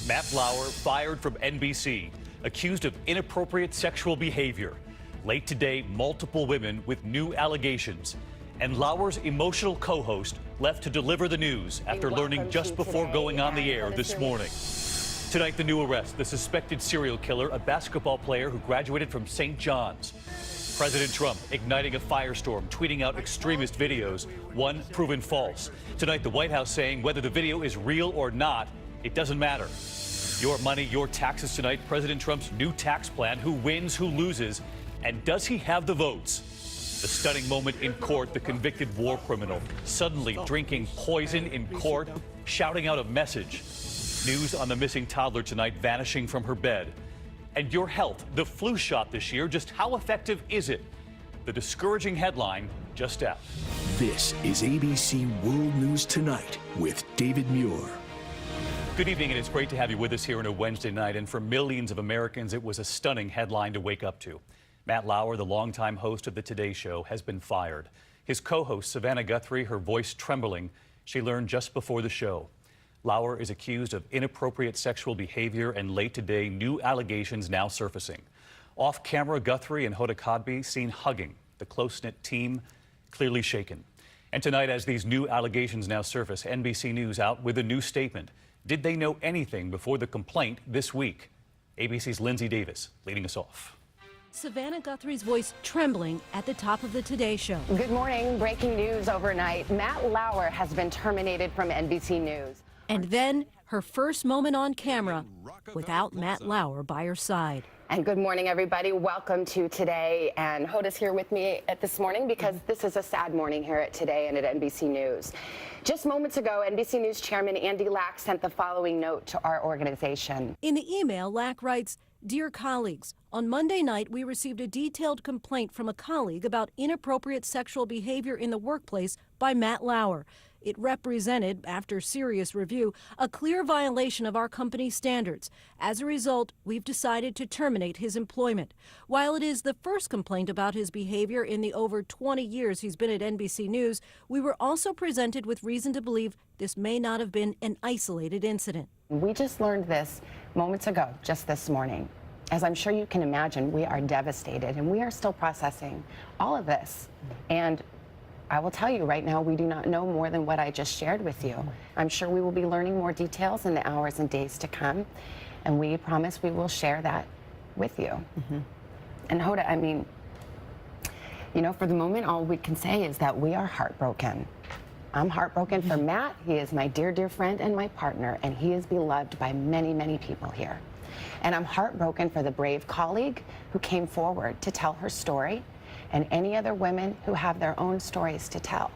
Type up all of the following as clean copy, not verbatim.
Matt Lauer fired from NBC, accused of inappropriate sexual behavior. Late today, multiple women with new allegations. And Lauer's emotional co-host left to deliver the news after learning just before going on the air this morning. Tonight, the new arrest, the suspected serial killer, a basketball player who graduated from St. John's. President Trump igniting a firestorm, tweeting out extremist videos, one proven false. Tonight, the White House saying whether the video is real or not, it doesn't matter. Your money, your taxes tonight, President Trump's new tax plan, who wins, who loses, and does he have the votes? The stunning moment in court, the convicted war criminal suddenly drinking poison in court, shouting out a message. News on the missing toddler tonight vanishing from her bed. And your health, the flu shot this year, just how effective is it? The discouraging headline just out. This is ABC World News Tonight with David Muir. Good evening, and it's great to have you with us here on a Wednesday night. And for millions of Americans, it was a stunning headline to wake up to. Matt Lauer, the longtime host of the Today Show, has been fired. His co-host, Savannah Guthrie, her voice trembling, she learned just before the show. Lauer is accused of inappropriate sexual behavior, and late today, new allegations now surfacing. Off camera, Guthrie and Hoda Kotb seen hugging, the close-knit team clearly shaken. And tonight, as these new allegations now surface, NBC News out with a new statement. Did they know anything before the complaint this week? ABC's Lindsay Davis leading us off. Savannah Guthrie's voice trembling at the top of the Today Show. Good morning. Breaking news overnight. Matt Lauer has been terminated from NBC News. And then her first moment on camera without Matt Lauer by her side. And good morning, everybody. Welcome to Today. And Hoda's here with me this morning because this is a sad morning here at Today and at NBC News. Just moments ago, NBC News Chairman Andy Lack sent the following note to our organization. In the email, Lack writes, "Dear colleagues, on Monday night, we received a detailed complaint from a colleague about inappropriate sexual behavior in the workplace by Matt Lauer. It represented, after serious review, a clear violation of our company's standards. As a result, we've decided to terminate his employment. While it is the first complaint about his behavior in the over 20 years he's been at NBC News, we were also presented with reason to believe this may not have been an isolated incident." We just learned this moments ago, just this morning. As I'm sure you can imagine, we are devastated and we are still processing all of this. And I will tell you right now, we do not know more than what I just shared with you. I'm sure we will be learning more details in the hours and days to come, and we promise we will share that with you. And Hoda, I mean, you know, for the moment, all we can say is that we are heartbroken. I'm heartbroken for Matt. He is my dear, dear friend and my partner, and he is beloved by many, many people here. And I'm heartbroken for the brave colleague who came forward to tell her story, and any other women who have their own stories to tell.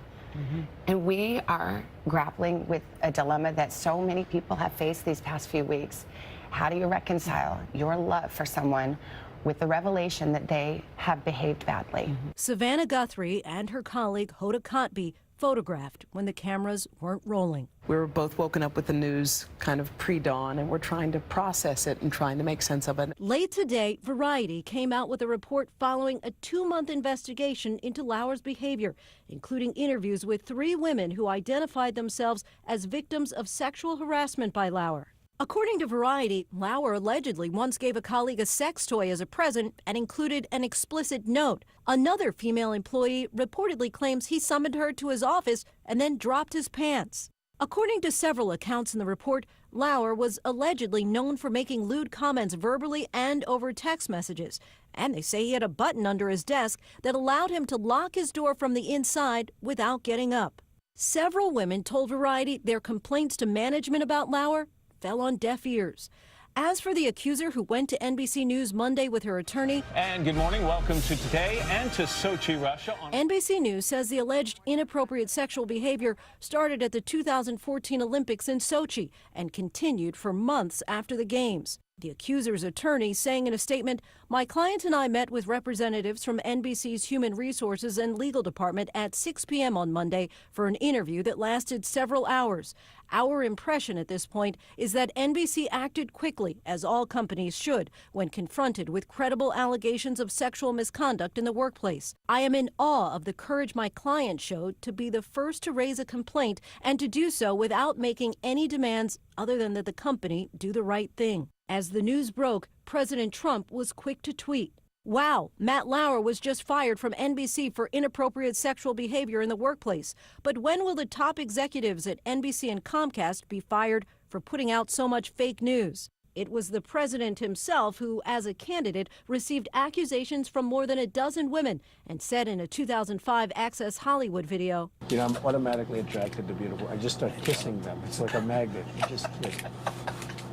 And we are grappling with a dilemma that so many people have faced these past few weeks. How do you reconcile your love for someone with the revelation that they have behaved badly? Savannah Guthrie and her colleague Hoda Kotb photographed when the cameras weren't rolling. We were both woken up with the news kind of pre-dawn, and we're trying to process it and trying to make sense of it. Late today, Variety came out with a report following a 2-month investigation into Lauer's behavior, including interviews with 3 women who identified themselves as victims of sexual harassment by Lauer. According to Variety, Lauer allegedly once gave a colleague a sex toy as a present and included an explicit note. Another female employee reportedly claims he summoned her to his office and then dropped his pants. According to several accounts in the report, Lauer was allegedly known for making lewd comments verbally and over text messages. And they say he had a button under his desk that allowed him to lock his door from the inside without getting up. Several women told Variety their complaints to management about Lauer fell on deaf ears. As for the accuser who went to NBC News Monday with her attorney. And good morning. Welcome to Today and to Sochi, Russia. NBC News says the alleged inappropriate sexual behavior started at the 2014 Olympics in Sochi and continued for months after the games. The accuser's attorney saying in a statement, "My client and I met with representatives from NBC's Human Resources and Legal Department at 6 p.m. on Monday for an interview that lasted several hours. Our impression at this point is that NBC acted quickly, as all companies should, when confronted with credible allegations of sexual misconduct in the workplace. I am in awe of the courage my client showed to be the first to raise a complaint and to do so without making any demands other than that the company do the right thing." As the news broke, President Trump was quick to tweet, "Wow, Matt Lauer was just fired from NBC for inappropriate sexual behavior in the workplace. But when will the top executives at NBC and Comcast be fired for putting out so much fake news?" It was the president himself who, as a candidate, received accusations from more than a dozen women and said in a 2005 Access Hollywood video, You know, I'm automatically attracted to beautiful. I just start kissing them. It's like a magnet. You just kiss.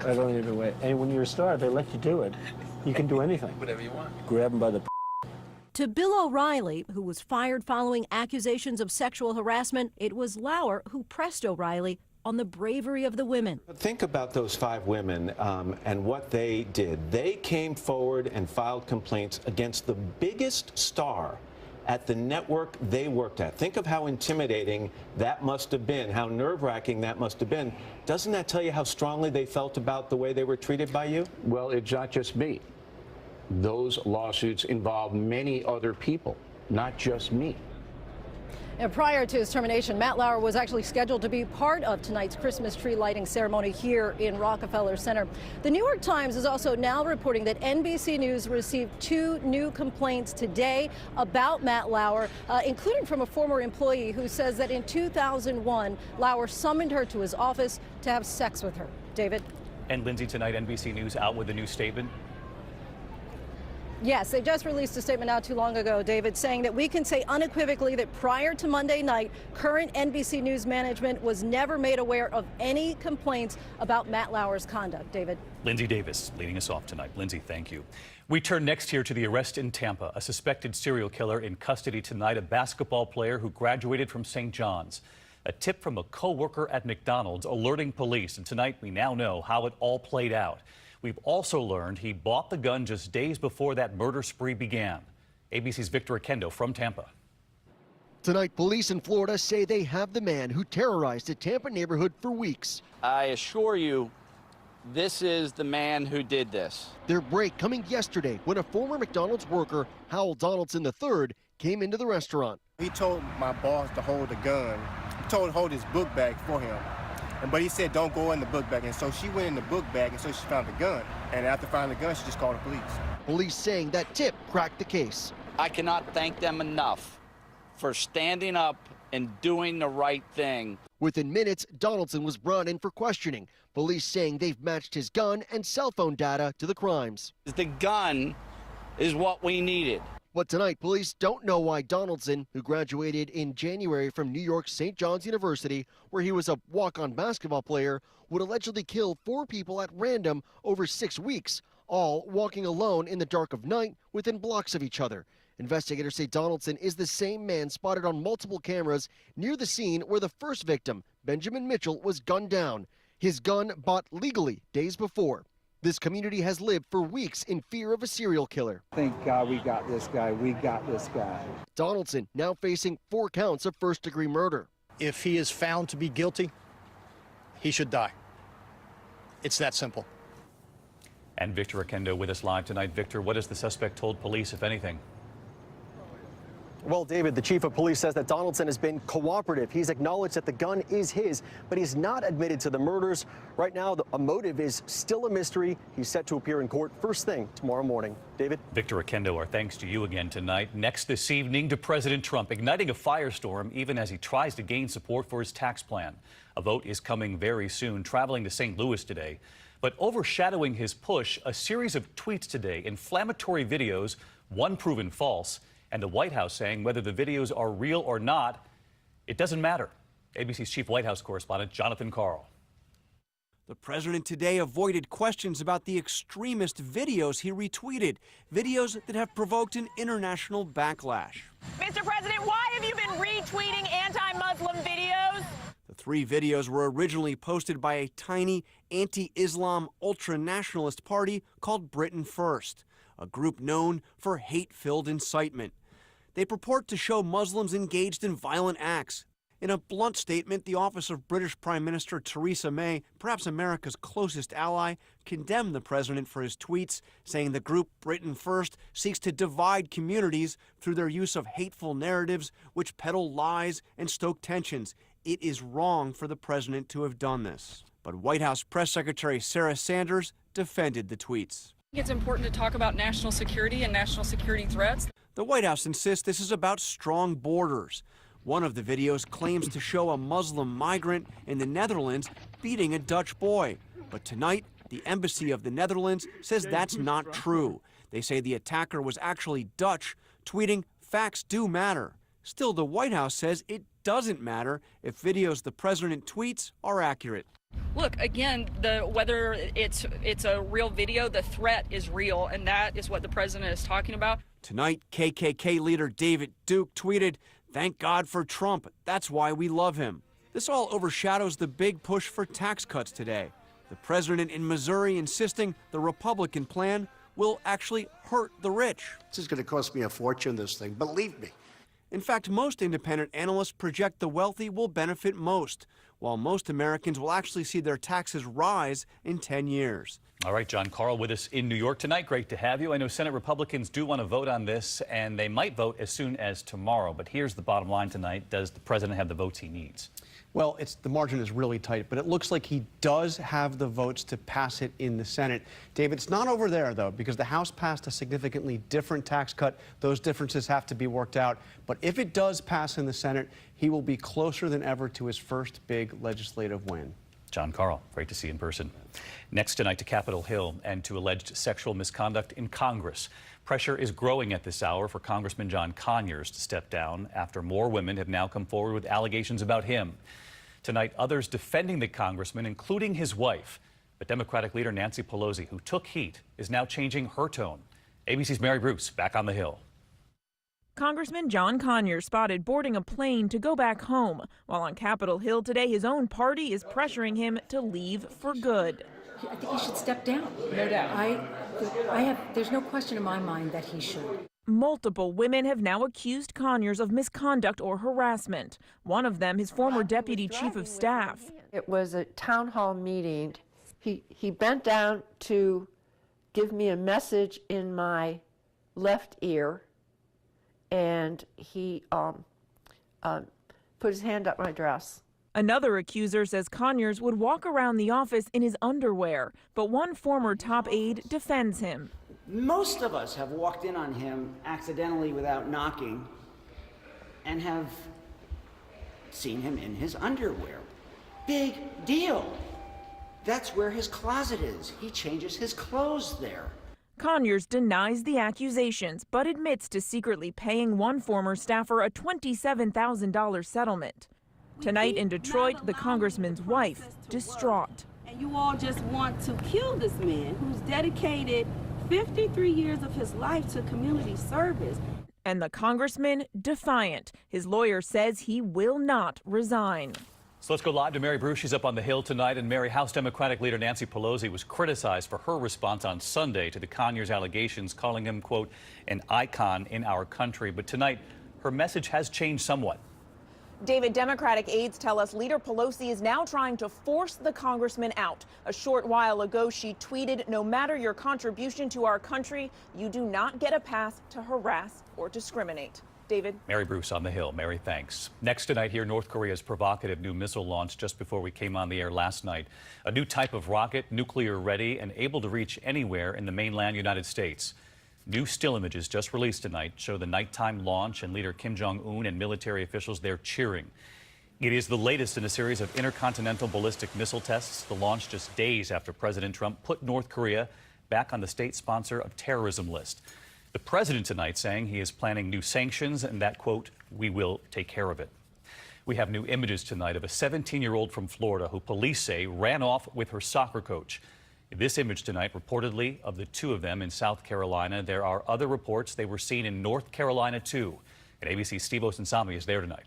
I don't even wait. And when you're a star, they let you do it. You can do anything. Whatever you want. Grab them by the To Bill O'Reilly, who was fired following accusations of sexual harassment, it was Lauer who pressed O'Reilly on the bravery of the women. Think about those 5 women and what they did. They came forward and filed complaints against the biggest star at the network they worked at. Think of how intimidating that must have been, how nerve-wracking that must have been. Doesn't that tell you how strongly they felt about the way they were treated by you? Well, it's not just me. Those lawsuits involve many other people, not just me. And prior to his termination, Matt Lauer was actually scheduled to be part of tonight's Christmas tree lighting ceremony here in Rockefeller Center. The New York Times is also now reporting that NBC News received 2 new complaints today about Matt Lauer, including from a former employee who says that in 2001, Lauer summoned her to his office to have sex with her. David? And Lindsay, tonight NBC News out with a new statement. Yes, they just released a statement not too long ago, David, saying that we can say unequivocally that prior to Monday night, current NBC News management was never made aware of any complaints about Matt Lauer's conduct. David? Lindsay Davis leading us off tonight. Lindsay, thank you. We turn next here to the arrest in Tampa. A suspected serial killer in custody tonight, a basketball player who graduated from St. John's. A tip from a co-worker at McDonald's alerting police, and tonight we now know how it all played out. We've also learned he bought the gun just days before that murder spree began. ABC's Victor Akendo from Tampa. Tonight, police in Florida say they have the man who terrorized a Tampa neighborhood for weeks. I assure you, this is the man who did this. Their break coming yesterday when a former McDonald's worker, Howell Donaldson III, came into the restaurant. He told my boss to hold the gun. He told her to hold his book bag for him. But he said, don't go in the book bag. And so she went in the book bag, and so she found the gun. And after finding the gun, she just called the police. Police saying that tip cracked the case. I cannot thank them enough for standing up and doing the right thing. Within minutes, Donaldson was brought in for questioning. Police saying they've matched his gun and cell phone data to the crimes. The gun is what we needed. But tonight, police don't know why Donaldson, who graduated in January from New York's St. John's University, where he was a walk-on basketball player, would allegedly kill 4 people at random over 6 weeks, all walking alone in the dark of night within blocks of each other. Investigators say Donaldson is the same man spotted on multiple cameras near the scene where the first victim, Benjamin Mitchell, was gunned down. His gun bought legally days before. This community has lived for weeks in fear of a serial killer. Thank God we got this guy. We got this guy. Donaldson now facing 4 counts of first-degree murder. If he is found to be guilty, he should die. It's that simple. And Victor Akendo with us live tonight. Victor, what has the suspect told police, if anything? Well, David, the chief of police says that Donaldson has been cooperative. He's acknowledged that the gun is his, but he's not admitted to the murders. Right now, a motive is still a mystery. He's set to appear in court first thing tomorrow morning. David? Victor Akendo, our thanks to you again tonight. Next this evening to President Trump, igniting a firestorm even as he tries to gain support for his tax plan. A vote is coming very soon, traveling to St. Louis today. But overshadowing his push, a series of tweets today, inflammatory videos, one proven false, and the White House saying whether the videos are real or not, it doesn't matter. ABC's chief White House correspondent Jonathan Karl. The president today avoided questions about the extremist videos he retweeted, videos that have provoked an international backlash. Mr. President, why have you been retweeting anti-Muslim videos? The 3 videos were originally posted by a tiny anti-Islam ultra-nationalist party called Britain First, a group known for hate-filled incitement. They purport to show Muslims engaged in violent acts. In a blunt statement, the office of British Prime Minister Theresa May, perhaps America's closest ally, condemned the president for his tweets, saying the group Britain First seeks to divide communities through their use of hateful narratives which peddle lies and stoke tensions. It is wrong for the president to have done this. But White House Press Secretary Sarah Sanders defended the tweets. It's important to talk about national security and national security threats. The White House insists this is about strong borders. One of the videos claims to show a Muslim migrant in the Netherlands beating a Dutch boy. But tonight, the embassy of the Netherlands says that's not true. They say the attacker was actually Dutch, tweeting, "Facts do matter." Still, the White House says it doesn't matter if videos the president tweets are accurate. Look, again, whether it's a real video, the threat is real, and that is what the president is talking about. Tonight, KKK leader David Duke tweeted, "Thank God for Trump. That's why we love him." This all overshadows the big push for tax cuts today. The president in Missouri insisting the Republican plan will actually hurt the rich. This is going to cost me a fortune, this thing, believe me. In fact, most independent analysts project the wealthy will benefit most, while most Americans will actually see their taxes rise in 10 years. All right, John Karl with us in New York tonight. Great to have you. I know Senate Republicans do want to vote on this, and they might vote as soon as tomorrow. But here's the bottom line tonight. Does the president have the votes he needs? Well, the margin is really tight, but it looks like he does have the votes to pass it in the Senate. David, it's not over there, though, because the House passed a significantly different tax cut. Those differences have to be worked out. But if it does pass in the Senate, he will be closer than ever to his first big legislative win. John Karl, great to see you in person. Next tonight to Capitol Hill and to alleged sexual misconduct in Congress. Pressure is growing at this hour for Congressman John Conyers to step down after more women have now come forward with allegations about him. Tonight, others defending the congressman, including his wife. But Democratic leader Nancy Pelosi, who took heat, is now changing her tone. ABC's Mary Bruce back on the Hill. Congressman John Conyers spotted boarding a plane to go back home, while on Capitol Hill today his own party is pressuring him to leave for good. I think he should step down. No doubt. There's no question in my mind that he should. Multiple women have now accused Conyers of misconduct or harassment. One of them, his former deputy chief of staff. It was a town hall meeting. He bent down to give me a message in my left ear, and he put his hand up my dress. Another accuser says Conyers would walk around the office in his underwear, but one former top aide defends him. Most of us have walked in on him accidentally without knocking and have seen him in his underwear. Big deal. That's where his closet is. He changes his clothes there. Conyers denies the accusations, but admits to secretly paying one former staffer a $27,000 settlement. Tonight in Detroit, the congressman's wife, distraught. And you all just want to kill this man who's dedicated 53 years of his life to community service. And the congressman, defiant. His lawyer says he will not resign. So let's go live to Mary Bruce. She's up on the Hill tonight. And Mary, House Democratic leader Nancy Pelosi was criticized for her response on Sunday to the Conyers allegations, calling him, quote, an icon in our country. But tonight, her message has changed somewhat. David, Democratic aides tell us Leader Pelosi is now trying to force the congressman out. A short while ago, she tweeted, "No matter your contribution to our country, you do not get a pass to harass or discriminate." David? Mary Bruce on the Hill. Mary, thanks. Next tonight here, North Korea's provocative new missile launch just before we came on the air last night. A new type of rocket, nuclear ready and able to reach anywhere in the mainland United States. New still images just released tonight show the nighttime launch and leader Kim Jong-un and military officials there cheering. It is the latest in a series of intercontinental ballistic missile tests, the launch just days after President Trump put North Korea back on the state sponsor of terrorism list. The president tonight saying he is planning new sanctions and that, quote, we will take care of it. We have new images tonight of a 17-year-old from Florida who police say ran off with her soccer coach. This image tonight, reportedly, of the two of them in South Carolina. There are other reports they were seen in North Carolina, too. And ABC's Steve Osunsami is there tonight.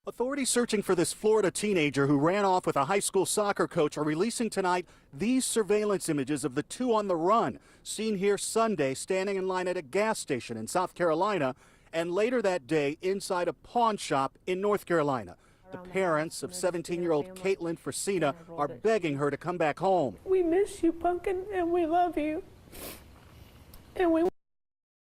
Authorities searching for this Florida teenager who ran off with a high school soccer coach are releasing tonight these surveillance images of the two on the run, seen here Sunday standing in line at a gas station in South Carolina, and later that day inside a pawn shop in North Carolina. The parents of 17-year-old Caitlin Frasina are begging her to come back home. We miss you, Pumpkin, and we love you. And we